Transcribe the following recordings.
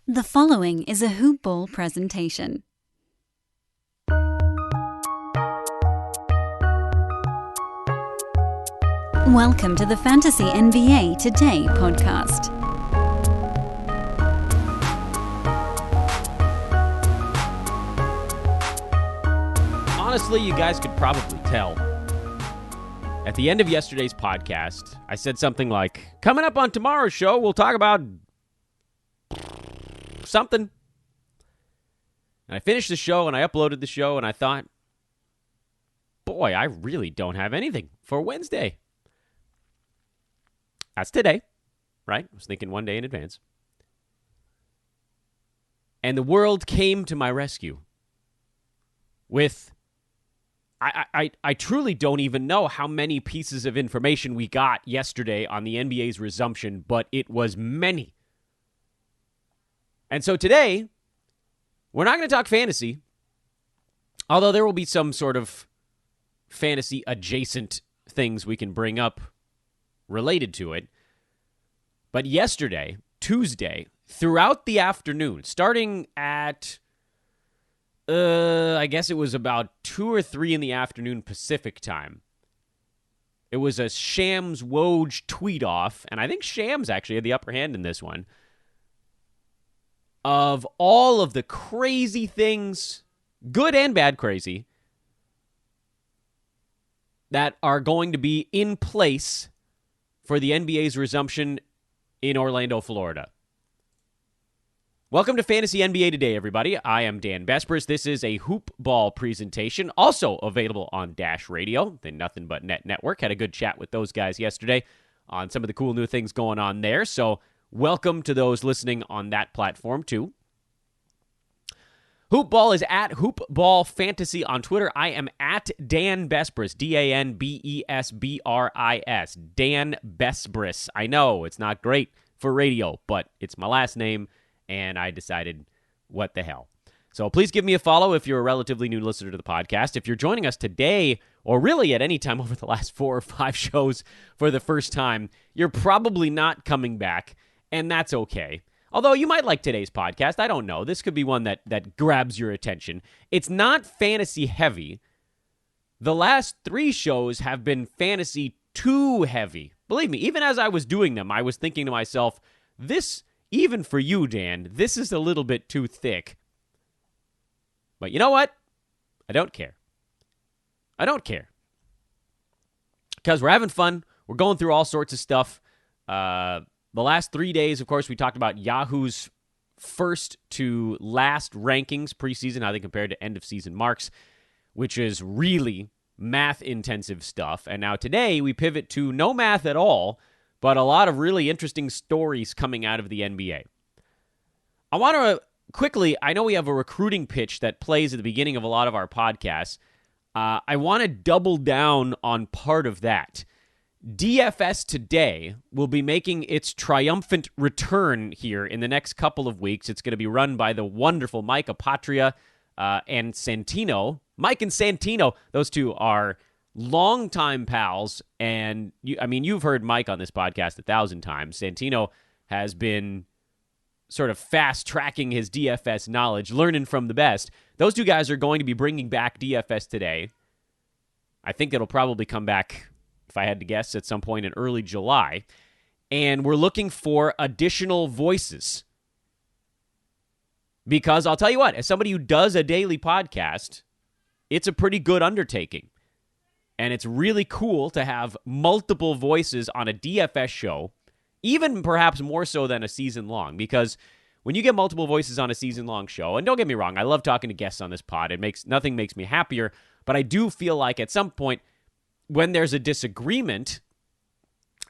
The following is a Hoop Ball presentation. Welcome to the Fantasy NBA Today podcast. Honestly, you guys could probably tell. At the end of yesterday's podcast, I said something like, coming up on tomorrow's show, we'll talk about something. And I finished the show and I uploaded the show and I thought, boy, I really don't have anything for Wednesday. That's today, right? I was thinking one day in advance. And the world came to my rescue with, I truly don't even know how many pieces of information we got yesterday on the NBA's resumption, but it was many. And so today, we're not going to talk fantasy, although there will be some sort of fantasy-adjacent things we can bring up related to it. But yesterday, Tuesday, throughout the afternoon, starting at, I guess it was about 2 or 3 in the afternoon Pacific time, it was a Shams Woj tweet-off, and I think Shams actually had the upper hand in this one, of all of the crazy things, good and bad crazy, that are going to be in place for the NBA's resumption in Orlando, Florida. Welcome to Fantasy NBA Today, everybody. I am Dan Bespris. This is a Hoop Ball presentation, also available on Dash Radio, the Nothing But Net Network. Had a good chat with those guys yesterday on some of the cool new things going on there, so welcome to those listening on that platform, too. Hoop Ball is at Hoop Ball Fantasy on Twitter. I am at Dan Bespris, D-A-N-B-E-S-B-R-I-S, Dan Bespris. I know, it's not great for radio, but it's my last name, and I decided, what the hell. So please give me a follow if you're a relatively new listener to the podcast. If you're joining us today, or really at any time over the last 4 or 5 shows for the first time, you're probably not coming back, and that's okay. Although you might like today's podcast. I don't know. This could be one that grabs your attention. It's not fantasy heavy. The last 3 shows have been fantasy too heavy. Believe me, even as I was doing them, I was thinking to myself, this, even for you, Dan, this is a little bit too thick. But you know what? I don't care. I don't care. Because we're having fun. We're going through all sorts of stuff. The last 3 days, of course, we talked about Yahoo's first to last rankings preseason, how they compared to end-of-season marks, which is really math-intensive stuff. And now today, we pivot to no math at all, but a lot of really interesting stories coming out of the NBA. I want to quickly, I know we have a recruiting pitch that plays at the beginning of a lot of our podcasts. I want to double down on part of that. DFS Today will be making its triumphant return here in the next couple of weeks. It's going to be run by the wonderful Mike Apotria and Santino. Mike and Santino, those two are longtime pals, and you've heard Mike on this podcast 1,000 times. Santino has been sort of fast-tracking his DFS knowledge, learning from the best. Those two guys are going to be bringing back DFS Today. I think it'll probably come back, if I had to guess, at some point in early July. And we're looking for additional voices. Because I'll tell you what, as somebody who does a daily podcast, it's a pretty good undertaking. And it's really cool to have multiple voices on a DFS show, even perhaps more so than a season long. Because when you get multiple voices on a season-long show, and don't get me wrong, I love talking to guests on this pod. Nothing makes me happier, but I do feel like at some point, when there's a disagreement,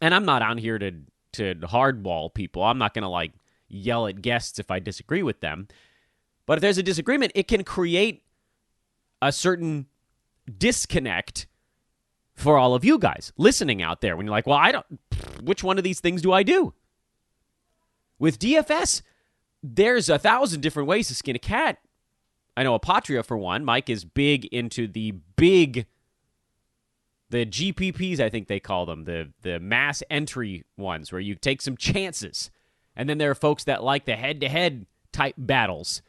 and I'm not on here to hardball people. I'm not going to yell at guests if I disagree with them. But if there's a disagreement, it can create a certain disconnect for all of you guys listening out there. When you're like, well, which one of these things do I do? With DFS, there's 1,000 different ways to skin a cat. I know Apotria, for one. Mike is big into the GPPs, I think they call them, the mass entry ones, where you take some chances. And then there are folks that like the head-to-head type battles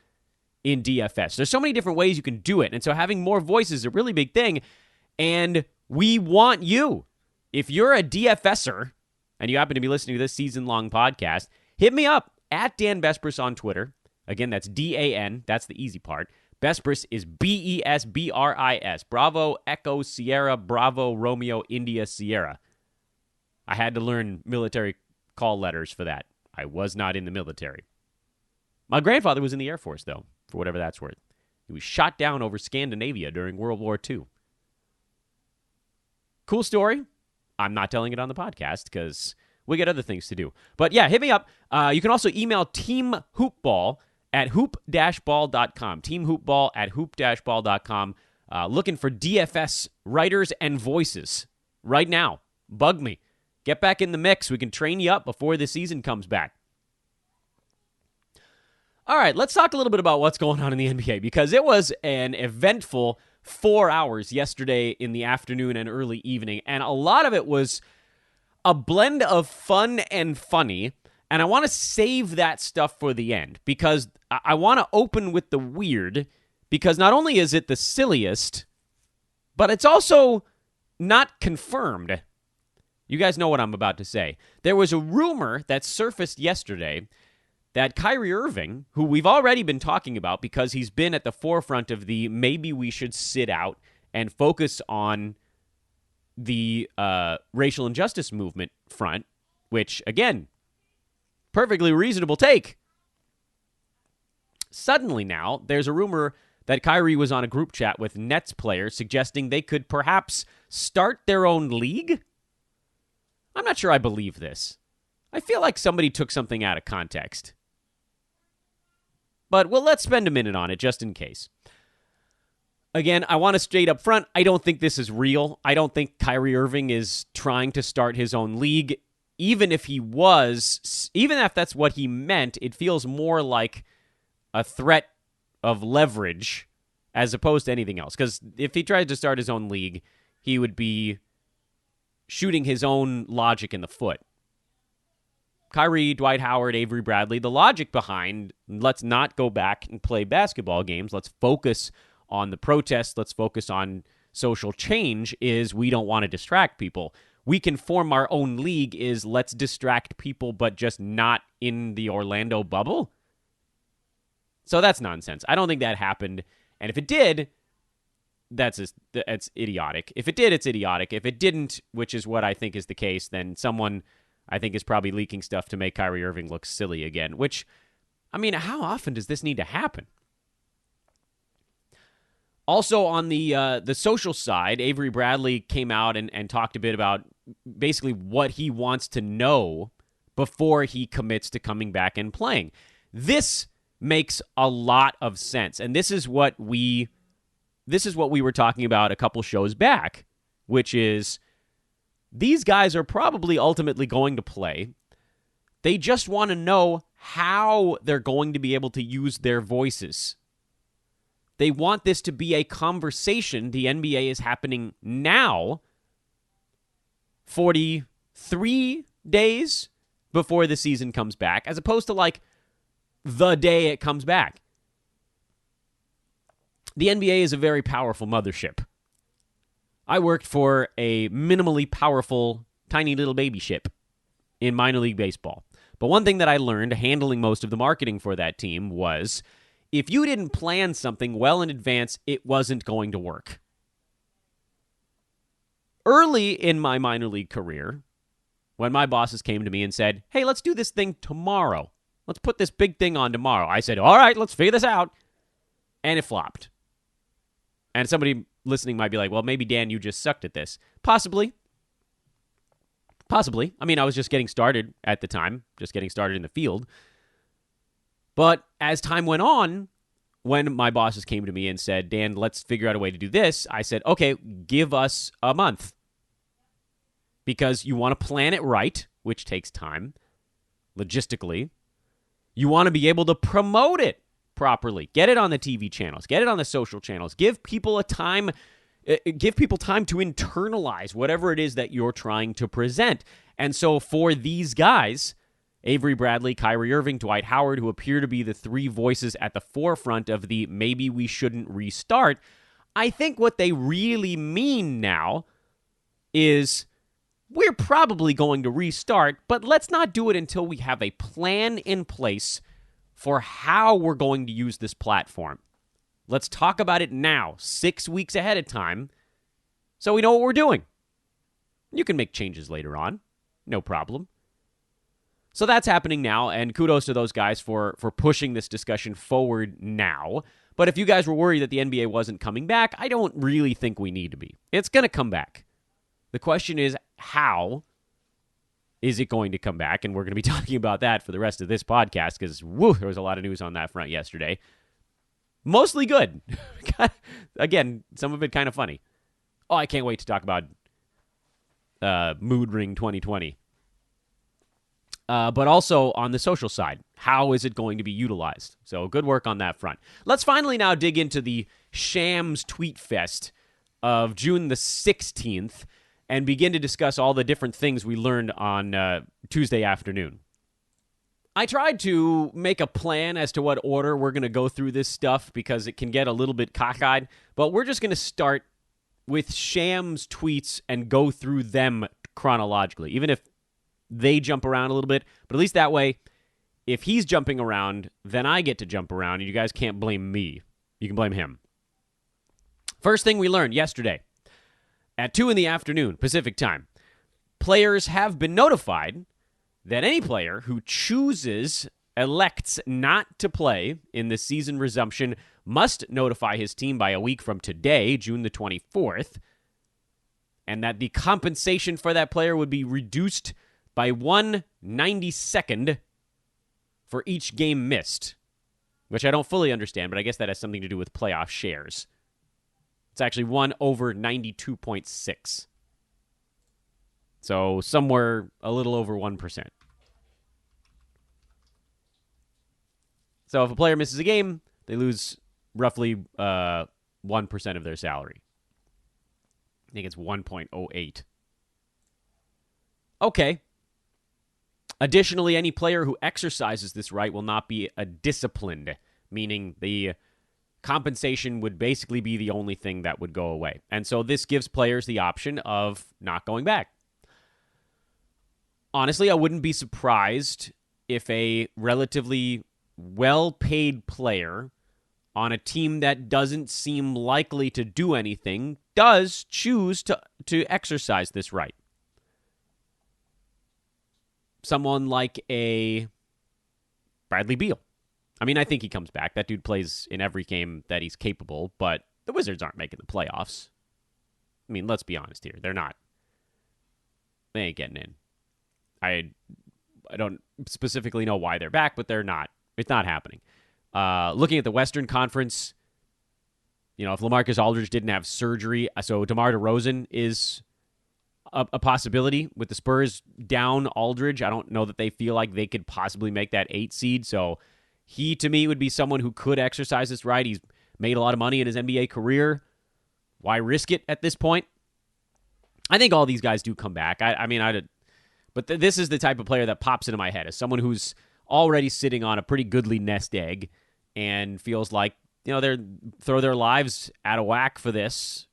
in DFS. There's so many different ways you can do it. And so having more voices is a really big thing. And we want you. If you're a DFSer and you happen to be listening to this season-long podcast, hit me up at Dan Besbris on Twitter. Again, that's D-A-N. That's the easy part. Besbris is B-E-S-B-R-I-S. Bravo, Echo, Sierra, Bravo, Romeo, India, Sierra. I had to learn military call letters for that. I was not in the military. My grandfather was in the Air Force, though, for whatever that's worth. He was shot down over Scandinavia during World War II. Cool story. I'm not telling it on the podcast because we got other things to do. But yeah, hit me up. You can also email Team Hoopball at hoop-ball.com. Team Hoopball at hoop-ball.com. Looking for DFS writers and voices right now. Bug me. Get back in the mix. We can train you up before the season comes back. All right, let's talk a little bit about what's going on in the NBA because it was an eventful 4 hours yesterday in the afternoon and early evening, and a lot of it was a blend of fun and funny, and I want to save that stuff for the end because I want to open with the weird because not only is it the silliest, but it's also not confirmed. You guys know what I'm about to say. There was a rumor that surfaced yesterday that Kyrie Irving, who we've already been talking about because he's been at the forefront of the maybe we should sit out and focus on the racial injustice movement front, which, again, perfectly reasonable take. Suddenly now, there's a rumor that Kyrie was on a group chat with Nets players suggesting they could perhaps start their own league. I'm not sure I believe this. I feel like somebody took something out of context. But, well, let's spend a minute on it just in case. Again, I want to straight up front, I don't think this is real. I don't think Kyrie Irving is trying to start his own league. Even if he was, even if that's what he meant, it feels more like a threat of leverage as opposed to anything else. Because if he tried to start his own league, he would be shooting his own logic in the foot. Kyrie, Dwight Howard, Avery Bradley, the logic behind let's not go back and play basketball games, let's focus on the protests, let's focus on social change is we don't want to distract people. We can form our own league is let's distract people but just not in the Orlando bubble. So that's nonsense. I don't think that happened. And if it did, that's idiotic. If it did, it's idiotic. If it didn't, which is what I think is the case, then someone I think is probably leaking stuff to make Kyrie Irving look silly again, which, I mean, how often does this need to happen? Also on the social side, Avery Bradley came out and talked a bit about basically what he wants to know before he commits to coming back and playing. This makes a lot of sense, and this is what we were talking about a couple shows back, which is these guys are probably ultimately going to play. They just want to know how they're going to be able to use their voices. They want this to be a conversation. The NBA is happening now, 43 days before the season comes back, as opposed to like the day it comes back. The NBA is a very powerful mothership. I worked for a minimally powerful, tiny little baby ship in minor league baseball. But one thing that I learned handling most of the marketing for that team was if you didn't plan something well in advance, it wasn't going to work. Early in my minor league career, when my bosses came to me and said, hey, let's do this thing tomorrow. Let's put this big thing on tomorrow. I said, all right, let's figure this out. And it flopped. And somebody listening might be like, well, maybe, Dan, you just sucked at this. Possibly. I mean, I was just getting started at the time, just getting started in the field. But as time went on, when my bosses came to me and said, Dan, let's figure out a way to do this, I said, okay, give us a month. Because you want to plan it right, which takes time, logistically. You want to be able to promote it properly. Get it on the TV channels. Get it on the social channels. Give people time to internalize whatever it is that you're trying to present. And so for these guys, Avery Bradley, Kyrie Irving, Dwight Howard, who appear to be the three voices at the forefront of the maybe we shouldn't restart. I think what they really mean now is we're probably going to restart, but let's not do it until we have a plan in place for how we're going to use this platform. Let's talk about it now, 6 weeks ahead of time, so we know what we're doing. You can make changes later on. No problem. So that's happening now, and kudos to those guys for pushing this discussion forward now. But if you guys were worried that the NBA wasn't coming back, I don't really think we need to be. It's going to come back. The question is, how is it going to come back? And we're going to be talking about that for the rest of this podcast because, there was a lot of news on that front yesterday. Mostly good. Again, some of it kind of funny. Oh, I can't wait to talk about Mood Ring 2020. But also on the social side, how is it going to be utilized? So good work on that front. Let's finally now dig into the Shams Tweet Fest of June the 16th and begin to discuss all the different things we learned on Tuesday afternoon. I tried to make a plan as to what order we're going to go through this stuff because it can get a little bit cockeyed, but we're just going to start with Shams tweets and go through them chronologically, even if they jump around a little bit. But at least that way, if he's jumping around, then I get to jump around, and you guys can't blame me. You can blame him. First thing we learned yesterday, at 2 in the afternoon, Pacific time, players have been notified that any player who elects not to play in the season resumption must notify his team by a week from today, June the 24th, and that the compensation for that player would be reduced by 1/92nd for each game missed, which I don't fully understand, but I guess that has something to do with playoff shares. It's actually 1/92.6. So somewhere a little over 1%. So if a player misses a game, they lose roughly 1% of their salary. I think it's 1.08. Okay. Additionally, any player who exercises this right will not be disciplined, meaning the compensation would basically be the only thing that would go away. And so this gives players the option of not going back. Honestly, I wouldn't be surprised if a relatively well-paid player on a team that doesn't seem likely to do anything does choose to exercise this right. Someone like a Bradley Beal. I mean, I think he comes back. That dude plays in every game that he's capable, but the Wizards aren't making the playoffs. I mean, let's be honest here. They're not. They ain't getting in. I don't specifically know why they're back, but they're not. It's not happening. Looking at the Western Conference, if LaMarcus Aldridge didn't have surgery, so DeMar DeRozan is a possibility with the Spurs down Aldridge. I don't know that they feel like they could possibly make that 8 seed. So he, to me, would be someone who could exercise this right. He's made a lot of money in his NBA career. Why risk it at this point? I think all these guys do come back. But this is the type of player that pops into my head as someone who's already sitting on a pretty goodly nest egg and feels like, they're throw their lives out of whack for this,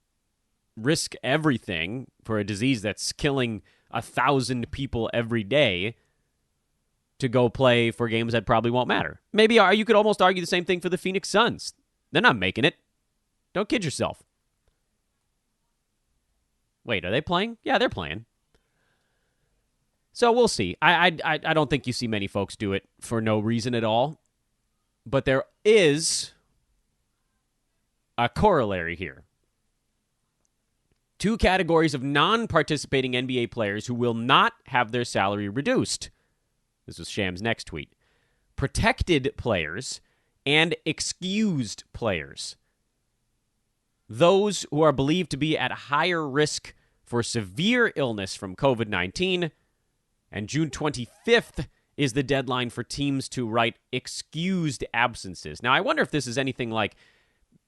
risk everything for a disease that's killing 1,000 people every day to go play for games that probably won't matter. Maybe you could almost argue the same thing for the Phoenix Suns. They're not making it. Don't kid yourself. Wait, are they playing? Yeah, they're playing. So we'll see. I don't think you see many folks do it for no reason at all. But there is a corollary here. 2 categories of non-participating NBA players who will not have their salary reduced. This was Sham's next tweet. Protected players and excused players. Those who are believed to be at higher risk for severe illness from COVID-19. And June 25th is the deadline for teams to write excused absences. Now, I wonder if this is anything like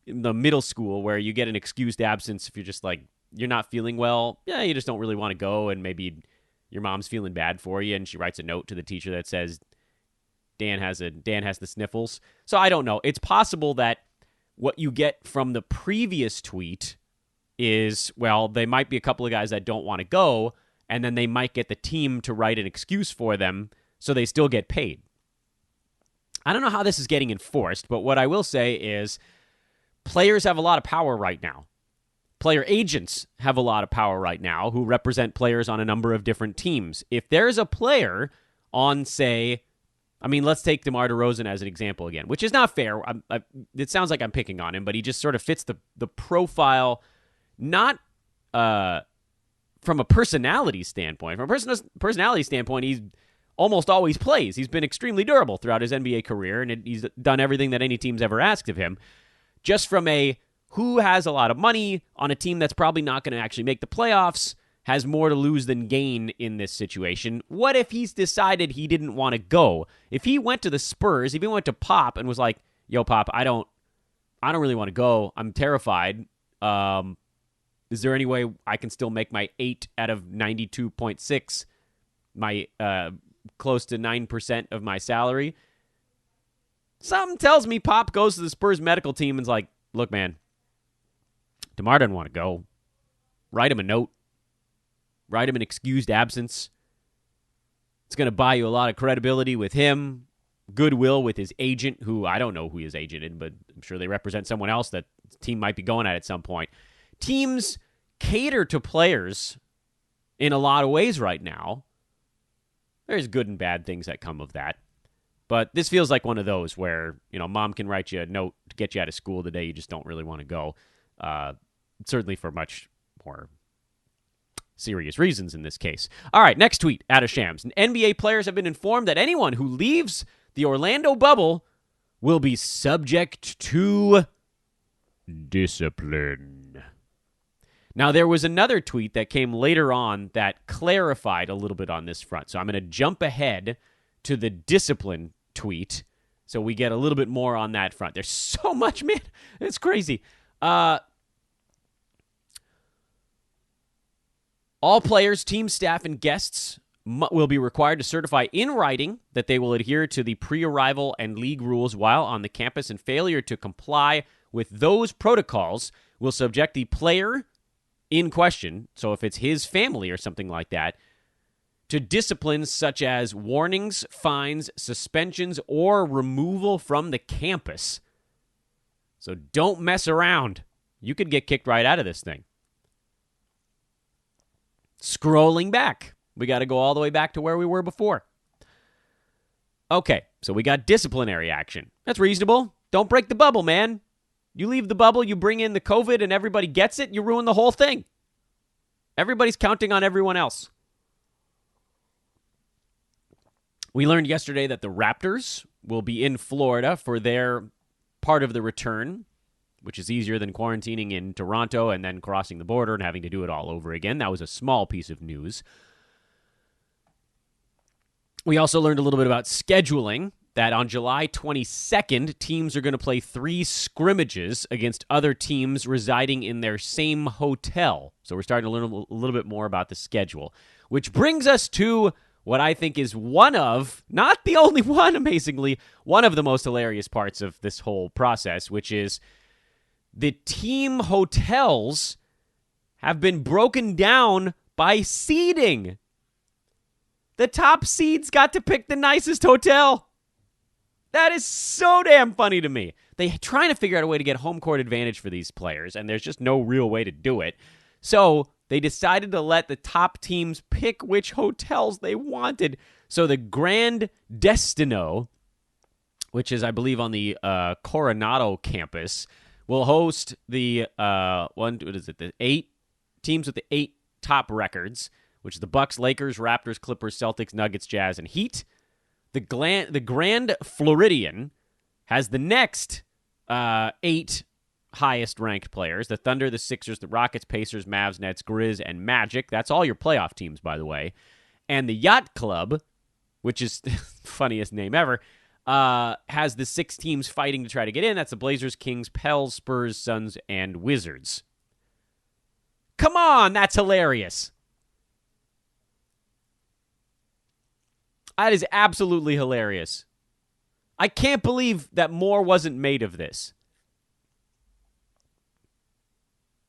in the middle school where you get an excused absence if you're just like, you're not feeling well. Yeah, you just don't really want to go, and maybe your mom's feeling bad for you, and she writes a note to the teacher that says Dan has the sniffles. So I don't know. It's possible that what you get from the previous tweet is, well, they might be a couple of guys that don't want to go, and then they might get the team to write an excuse for them so they still get paid. I don't know how this is getting enforced, but what I will say is players have a lot of power right now. Player agents have a lot of power right now who represent players on a number of different teams. If there's a player on, say, let's take DeMar DeRozan as an example again, which is not fair. It sounds like I'm picking on him, but he just sort of fits the profile, not from a personality standpoint. From a personality standpoint, he's almost always plays. He's been extremely durable throughout his NBA career, and he's done everything that any team's ever asked of him. Just from a who has a lot of money on a team that's probably not going to actually make the playoffs, has more to lose than gain in this situation. What if he's decided he didn't want to go? If he went to the Spurs, if he went to Pop and was like, yo, Pop, I don't really want to go. I'm terrified. Is there any way I can still make my 8 out of 92.6, my close to 9% of my salary? Something tells me Pop goes to the Spurs medical team and's like, look, man, DeMar doesn't want to go. Write him a note. Write him an excused absence. It's going to buy you a lot of credibility with him, goodwill with his agent, who I don't know who his agent is, but I'm sure they represent someone else that the team might be going at some point. Teams cater to players in a lot of ways right now. There's good and bad things that come of that. But this feels like one of those where, mom can write you a note to get you out of school the day you just don't really want to go. Certainly for much more serious reasons in this case. All right, next tweet out of Shams. NBA players have been informed that anyone who leaves the Orlando bubble will be subject to discipline. Now, there was another tweet that came later on that clarified a little bit on this front. So I'm going to jump ahead to the discipline tweet so we get a little bit more on that front. There's so much, man. It's crazy. All players, team staff, and guests will be required to certify in writing that they will adhere to the pre-arrival and league rules while on the campus, and failure to comply with those protocols will subject the player in question, so if it's his family or something like that, to disciplines such as warnings, fines, suspensions, or removal from the campus. So don't mess around. You could get kicked right out of this thing. Scrolling back. We got to go all the way back to where we were before. Okay, so we got disciplinary action. That's reasonable. Don't break the bubble, man. You leave the bubble, you bring in the COVID, and everybody gets it, you ruin the whole thing. Everybody's counting on everyone else. We learned yesterday that the Raptors will be in Florida for their part of the return, which is easier than quarantining in Toronto and then crossing the border and having to do it all over again. That was a small piece of news. We also learned a little bit about scheduling, that on July 22nd, teams are going to play 3 scrimmages against other teams residing in their same hotel. So we're starting to learn a little bit more about the schedule, which brings us to what I think is one of, not the only one, amazingly, one of the most hilarious parts of this whole process, which is the team hotels have been broken down by seeding. The top seeds got to pick the nicest hotel. That is so damn funny to me. They're trying to figure out a way to get home court advantage for these players, and there's just no real way to do it. So they decided to let the top teams pick which hotels they wanted. So the Grand Destino, which is, I believe, on the Coronado campus, will host the the 8 teams with the 8 top records, which is the Bucks, Lakers, Raptors, Clippers, Celtics, Nuggets, Jazz, and Heat. The Grand Floridian has the next 8 highest-ranked players: the Thunder, the Sixers, the Rockets, Pacers, Mavs, Nets, Grizz, and Magic. That's all your playoff teams, by the way. And the Yacht Club, which is the funniest name ever, has the 6 teams fighting to try to get in. That's the Blazers, Kings, Pels, Spurs, Suns, and Wizards. Come on, that's hilarious. That is absolutely hilarious. I can't believe that more wasn't made of this.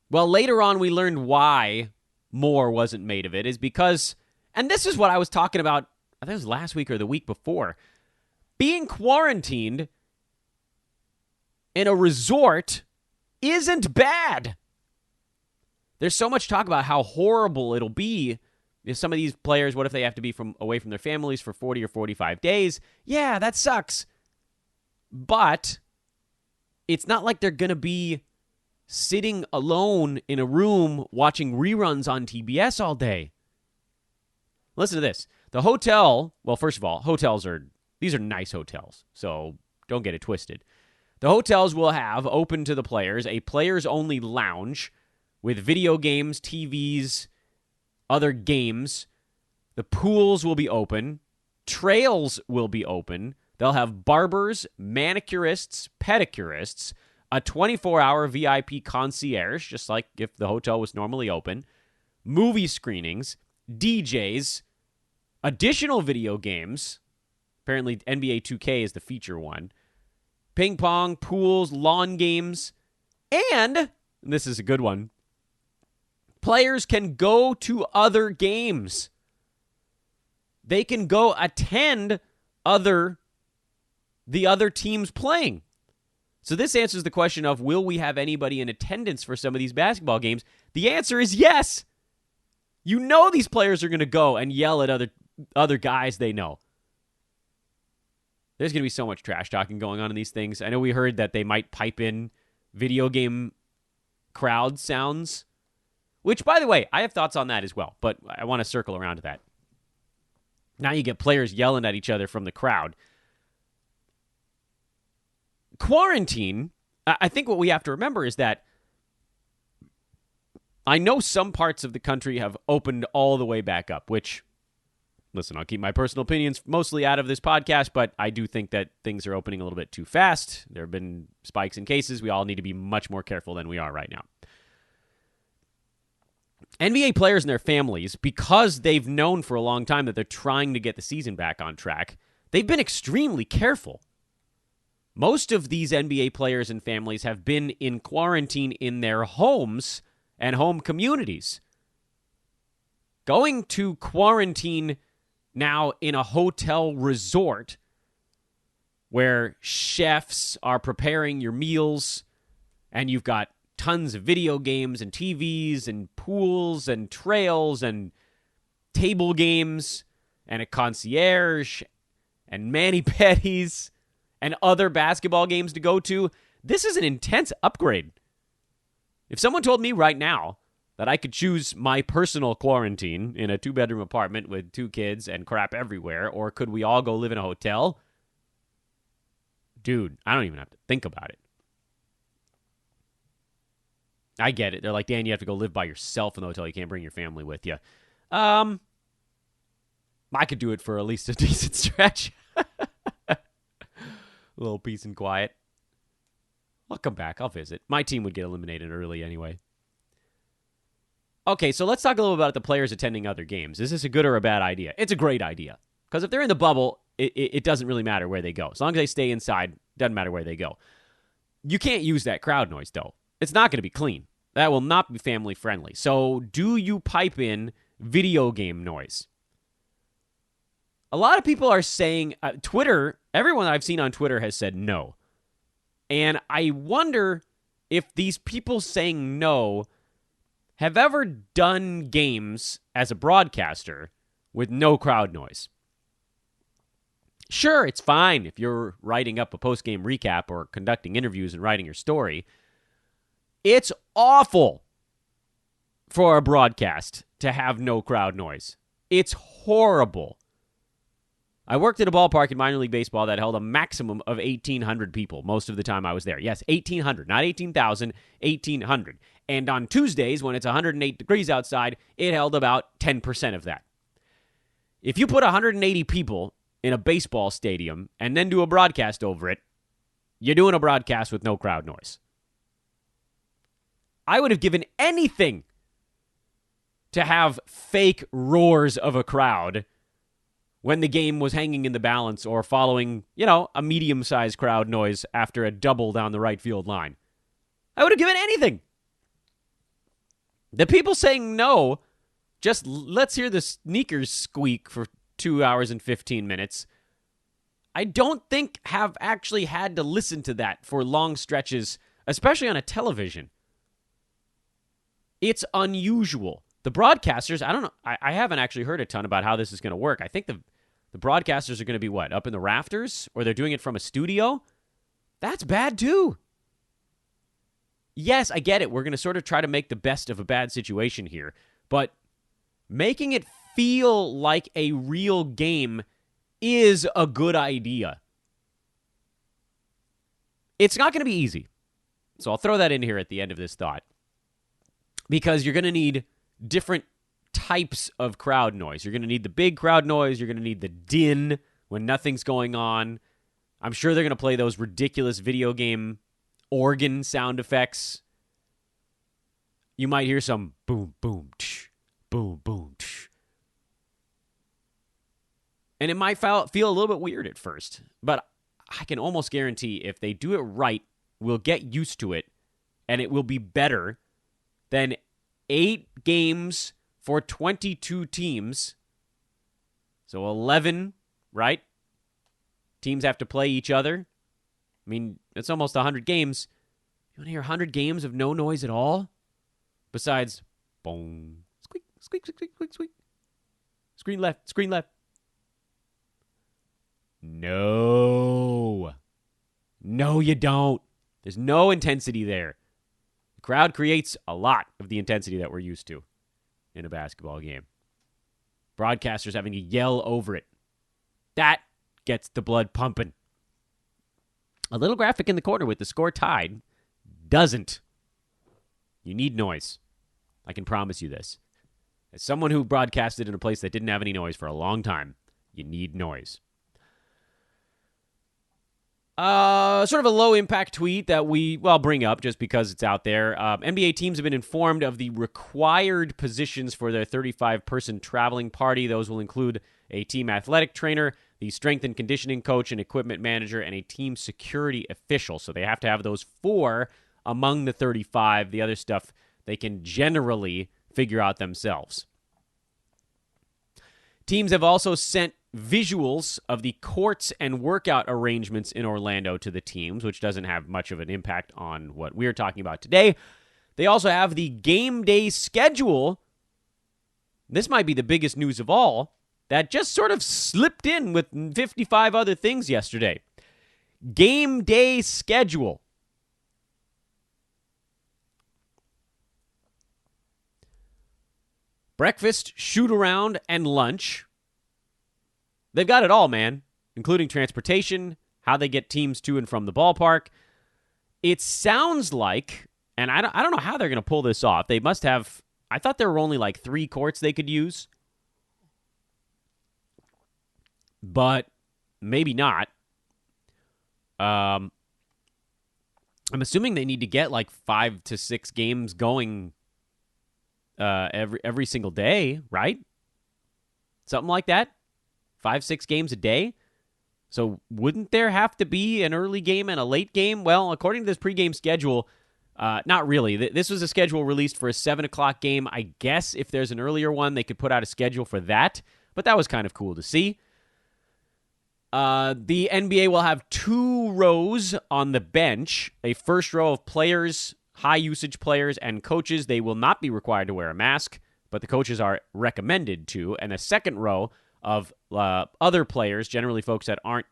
Well, later on, we learned why more wasn't made of it is because, and this is what I was talking about, I think it was last week or the week before, being quarantined in a resort isn't bad. There's so much talk about how horrible it'll be if some of these players, what if they have to be away from their families for 40 or 45 days? Yeah, that sucks. But it's not like they're going to be sitting alone in a room watching reruns on TBS all day. Listen to this. The hotel, well, first of all, these are nice hotels, so don't get it twisted. The hotels will have, open to the players, a players-only lounge with video games, TVs, other games. The pools will be open. Trails will be open. They'll have barbers, manicurists, pedicurists, a 24-hour VIP concierge, just like if the hotel was normally open, movie screenings, DJs, additional video games. Apparently, NBA 2K is the feature one. Ping pong, pools, lawn games, and this is a good one, players can go to other games. They can go attend the other teams playing. So this answers the question of, will we have anybody in attendance for some of these basketball games? The answer is yes. You know these players are going to go and yell at other guys they know. There's going to be so much trash talking going on in these things. I know we heard that they might pipe in video game crowd sounds, which, by the way, I have thoughts on that as well, but I want to circle around to that. Now you get players yelling at each other from the crowd. Quarantine, I think what we have to remember is that I know some parts of the country have opened all the way back up, which, listen, I'll keep my personal opinions mostly out of this podcast, but I do think that things are opening a little bit too fast. There have been spikes in cases. We all need to be much more careful than we are right now. NBA players and their families, because they've known for a long time that they're trying to get the season back on track, they've been extremely careful. Most of these NBA players and families have been in quarantine in their homes and home communities. Going to quarantine now in a hotel resort where chefs are preparing your meals and you've got tons of video games and TVs and pools and trails and table games and a concierge and mani-pedis and other basketball games to go to, this is an intense upgrade. If someone told me right now that I could choose my personal quarantine in a 2-bedroom apartment with 2 kids and crap everywhere, or could we all go live in a hotel? Dude, I don't even have to think about it. I get it. They're like, Dan, you have to go live by yourself in the hotel. You can't bring your family with you. I could do it for at least a decent stretch. A little peace and quiet. I'll come back. I'll visit. My team would get eliminated early anyway. Okay, so let's talk a little about the players attending other games. Is this a good or a bad idea? It's a great idea. Because if they're in the bubble, it doesn't really matter where they go. As long as they stay inside, doesn't matter where they go. You can't use that crowd noise, though. It's not going to be clean. That will not be family friendly. So do you pipe in video game noise? A lot of people are saying, Twitter, everyone I've seen on Twitter has said no. And I wonder if these people saying no have ever done games as a broadcaster with no crowd noise. Sure, it's fine if you're writing up a post-game recap or conducting interviews and writing your story. It's awful for a broadcast to have no crowd noise. It's horrible. I worked at a ballpark in minor league baseball that held a maximum of 1,800 people most of the time I was there. Yes, 1,800, not 18,000, 1,800. And on Tuesdays, when it's 108 degrees outside, it held about 10% of that. If you put 180 people in a baseball stadium and then do a broadcast over it, you're doing a broadcast with no crowd noise. I would have given anything to have fake roars of a crowd when the game was hanging in the balance or following, a medium-sized crowd noise after a double down the right field line. I would have given anything. The people saying no, just let's hear the sneakers squeak for 2 hours and 15 minutes. I don't think have actually had to listen to that for long stretches, especially on a television. It's unusual. The broadcasters, I don't know, I haven't actually heard a ton about how this is going to work. I think the broadcasters are going to be what, up in the rafters? Or they're doing it from a studio? That's bad too. Yes, I get it. We're going to sort of try to make the best of a bad situation here. But making it feel like a real game is a good idea. It's not going to be easy. So I'll throw that in here at the end of this thought. Because you're going to need different types of crowd noise. You're going to need the big crowd noise. You're going to need the din when nothing's going on. I'm sure they're going to play those ridiculous video game organ sound effects. You might hear some boom, boom, tsh, boom, boom, tsh. And it might feel a little bit weird at first, but I can almost guarantee if they do it right, we'll get used to it, and it will be better than 8 games for 22 teams. So 11, right? Teams have to play each other. I mean, it's almost 100 games. You want to hear 100 games of no noise at all? Besides, boom, squeak, squeak, squeak, squeak, squeak. Screen left, screen left. No. No, you don't. There's no intensity there. The crowd creates a lot of the intensity that we're used to in a basketball game. Broadcasters having to yell over it. That gets the blood pumping. A little graphic in the corner with the score tied doesn't. You need noise. I can promise you this. As someone who broadcasted in a place that didn't have any noise for a long time, you need noise. Sort of a low-impact tweet that I'll bring up just because it's out there. NBA teams have been informed of the required positions for their 35-person traveling party. Those will include a team athletic trainer, the strength and conditioning coach, an equipment manager, and a team security official. So they have to have those 4 among the 35. The other stuff they can generally figure out themselves. Teams have also sent visuals of the courts and workout arrangements in Orlando to the teams, which doesn't have much of an impact on what we're talking about today. They also have the game day schedule. This might be the biggest news of all, that just sort of slipped in with 55 other things yesterday. Game day schedule. Breakfast, shoot-around, and lunch. They've got it all, man, including transportation, how they get teams to and from the ballpark. It sounds like, and I don't know how they're going to pull this off. They must have, I thought there were only like 3 courts they could use. But maybe not. I'm assuming they need to get like 5 to 6 games going every single day, right? Something like that. 5-6 games a day. So wouldn't there have to be an early game and a late game? Well, according to this pregame schedule, not really. This was a schedule released for a 7 o'clock game. I guess if there's an earlier one, they could put out a schedule for that. But that was kind of cool to see. The NBA will have 2 rows on the bench. A first row of players, high-usage players, and coaches. They will not be required to wear a mask, but the coaches are recommended to. And a second row of other players, generally folks that aren't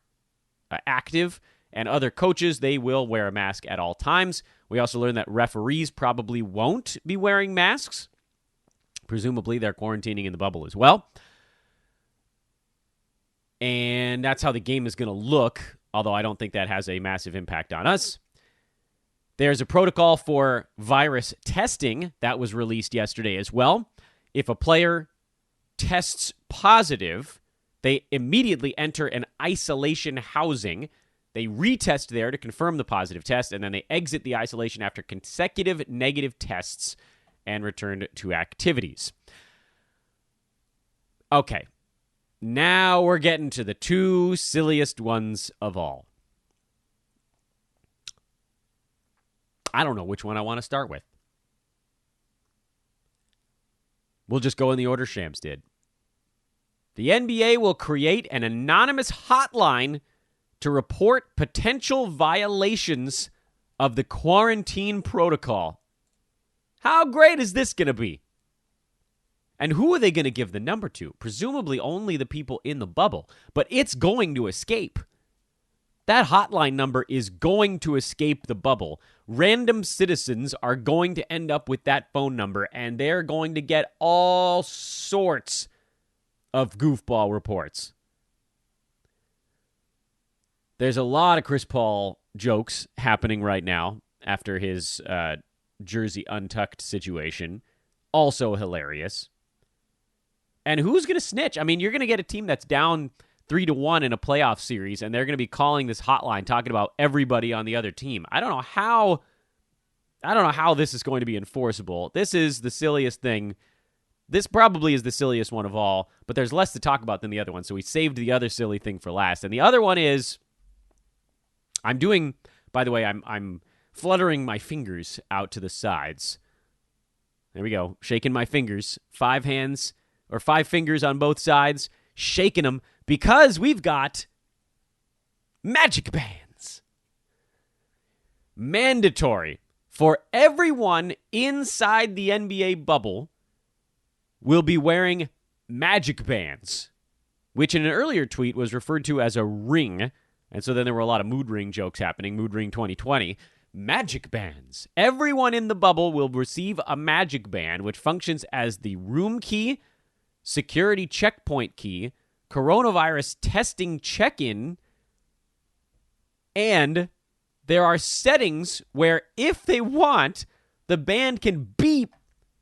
active, and other coaches, they will wear a mask at all times. We also learned that referees probably won't be wearing masks. Presumably, they're quarantining in the bubble as well. And that's how the game is going to look, although I don't think that has a massive impact on us. There's a protocol for virus testing that was released yesterday as well. If a player tests positive, they immediately enter an isolation housing. They retest there to confirm the positive test, and then they exit the isolation after consecutive negative tests and return to activities. Okay. Now we're getting to the two silliest ones of all. I don't know which one I want to start with. We'll just go in the order Shams did. The NBA will create an anonymous hotline to report potential violations of the quarantine protocol. How great is this going to be? And who are they going to give the number to? Presumably only the people in the bubble. But it's going to escape. That hotline number is going to escape the bubble. Random citizens are going to end up with that phone number, and they're going to get all sorts of goofball reports. There's a lot of Chris Paul jokes happening right now after his jersey untucked situation. Also hilarious. And who's going to snitch? I mean, you're going to get a team that's down 3-1 in a playoff series, and they're going to be calling this hotline, talking about everybody on the other team. I don't know how this is going to be enforceable. This is the silliest thing. This probably is the silliest one of all, but there's less to talk about than the other one, so we saved the other silly thing for last. And the other one is, I'm fluttering my fingers out to the sides. There we go, shaking my fingers. 5 fingers on both sides, shaking them, because we've got MagicBands. Mandatory for everyone inside the NBA bubble will be wearing MagicBands, which in an earlier tweet was referred to as a ring. And so then there were a lot of mood ring jokes happening, mood ring 2020. MagicBands. Everyone in the bubble will receive a MagicBand, which functions as the room key, security checkpoint key, coronavirus testing check-in, and there are settings where, if they want, the band can beep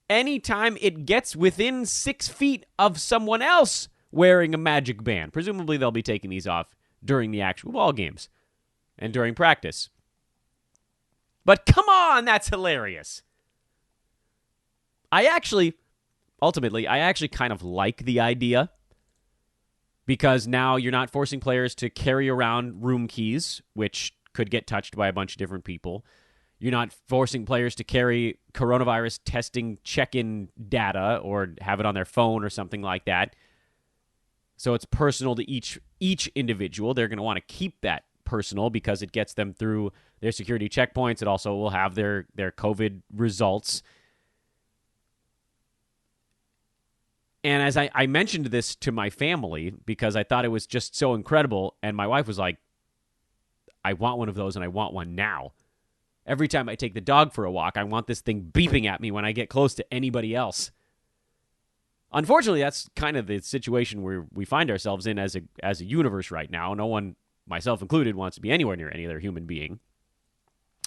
anytime it gets within 6 feet of someone else wearing a MagicBand. Presumably they'll be taking these off during the actual ball games and during practice. But come on, that's hilarious. I actually kind of like the idea, because now you're not forcing players to carry around room keys, which could get touched by a bunch of different people. You're not forcing players to carry coronavirus testing check-in data or have it on their phone or something like that. So it's personal to each individual. They're going to want to keep that personal because it gets them through their security checkpoints. It also will have their COVID results. And as I mentioned this to my family because I thought it was just so incredible, and my wife was like, I want one of those and I want one now. Every time I take the dog for a walk, I want this thing beeping at me when I get close to anybody else. Unfortunately, that's kind of the situation where we find ourselves in as a universe right now. No one, myself included, wants to be anywhere near any other human being.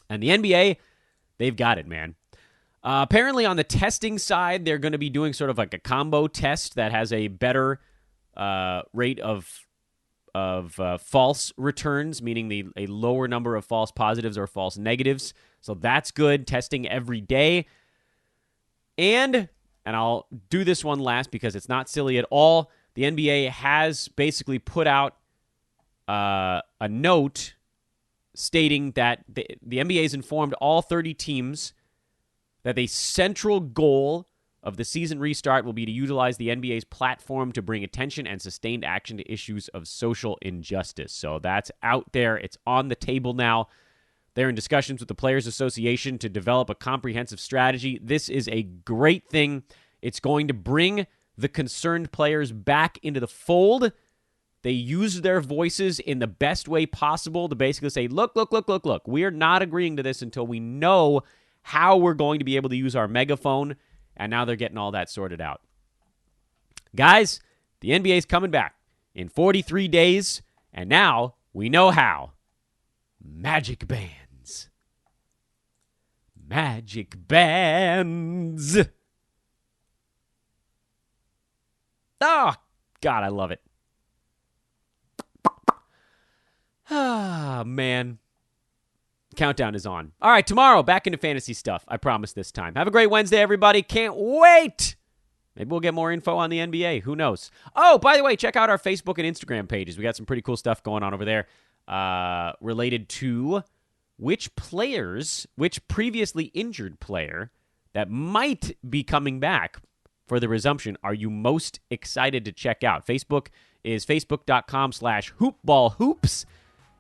And the NBA, they've got it, man. Apparently on the testing side, they're going to be doing sort of like a combo test that has a better rate of false returns, meaning a lower number of false positives or false negatives. So that's good. Testing every day. And I'll do this one last because it's not silly at all. The NBA has basically put out a note stating that the NBA has informed all 30 teams that a central goal of the season restart will be to utilize the NBA's platform to bring attention and sustained action to issues of social injustice. So that's out there. It's on the table now. They're in discussions with the Players Association to develop a comprehensive strategy. This is a great thing. It's going to bring the concerned players back into the fold. They use their voices in the best way possible to basically say, look. We are not agreeing to this until we know how we're going to be able to use our megaphone. And now they're getting all that sorted out. Guys, the NBA is coming back in 43 days, and now we know how. MagicBands. MagicBands. Oh, God, I love it. Ah, man. Countdown is on. All right, tomorrow, back into fantasy stuff. I promise this time. Have a great Wednesday, everybody. Can't wait Maybe we'll get more info on the NBA. Who knows? Oh, by the way, check out our Facebook and Instagram pages. We got some pretty cool stuff going on over there related to which previously injured player that might be coming back for the resumption are you most excited to check out? Facebook is facebook.com/hoopballhoops,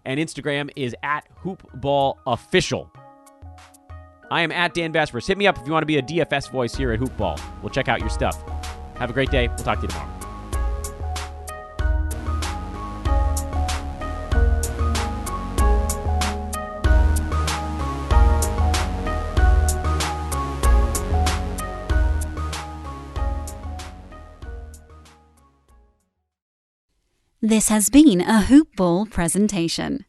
and Instagram is @hoopballofficial. I am @Dan Vespers. Hit me up if you want to be a DFS voice here at Hoopball. We'll check out your stuff. Have a great day. We'll talk to you tomorrow. This has been a Hoopball presentation.